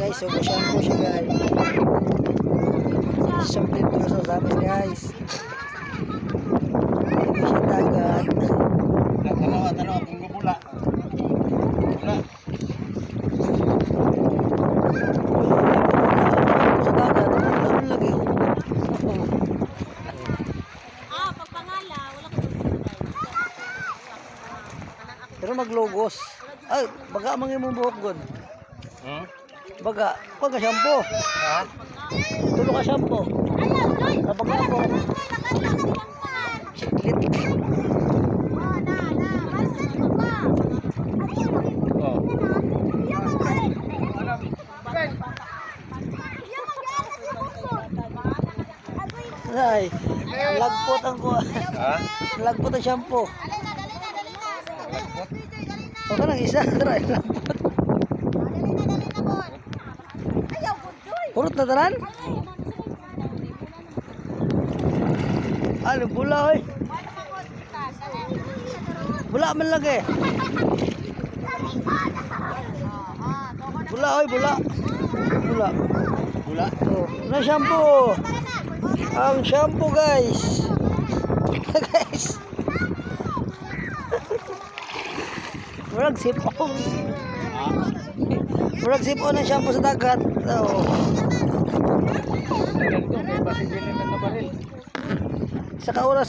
guys, so shampoo siya guys. Shampoo dito sa sabas guys. Hindi siya dagat. Tanawa kung bula. Bula. Sa dagat, ano lagi? Pagpangala, wala ko Pero maglogos. Ay, baga mga imong buhok gon. Baga, pag shampoo. Ha? Tulo ka shampoo. ayaw, Joy! Baga mo. Siklit. Ay, lagpot ang ko. Ha? Lagpot ang shampoo. O ka nang isa, try lagpot. Purot na tanan? Ano, bula oy. Bula man lagi. Bula oy, bula. Bula. Bula. Oh, na shampoo. Ang shampoo guys. Guys. Murag sipon. Murag sipon ang shampoo sa dagat. Oh. Sa kauras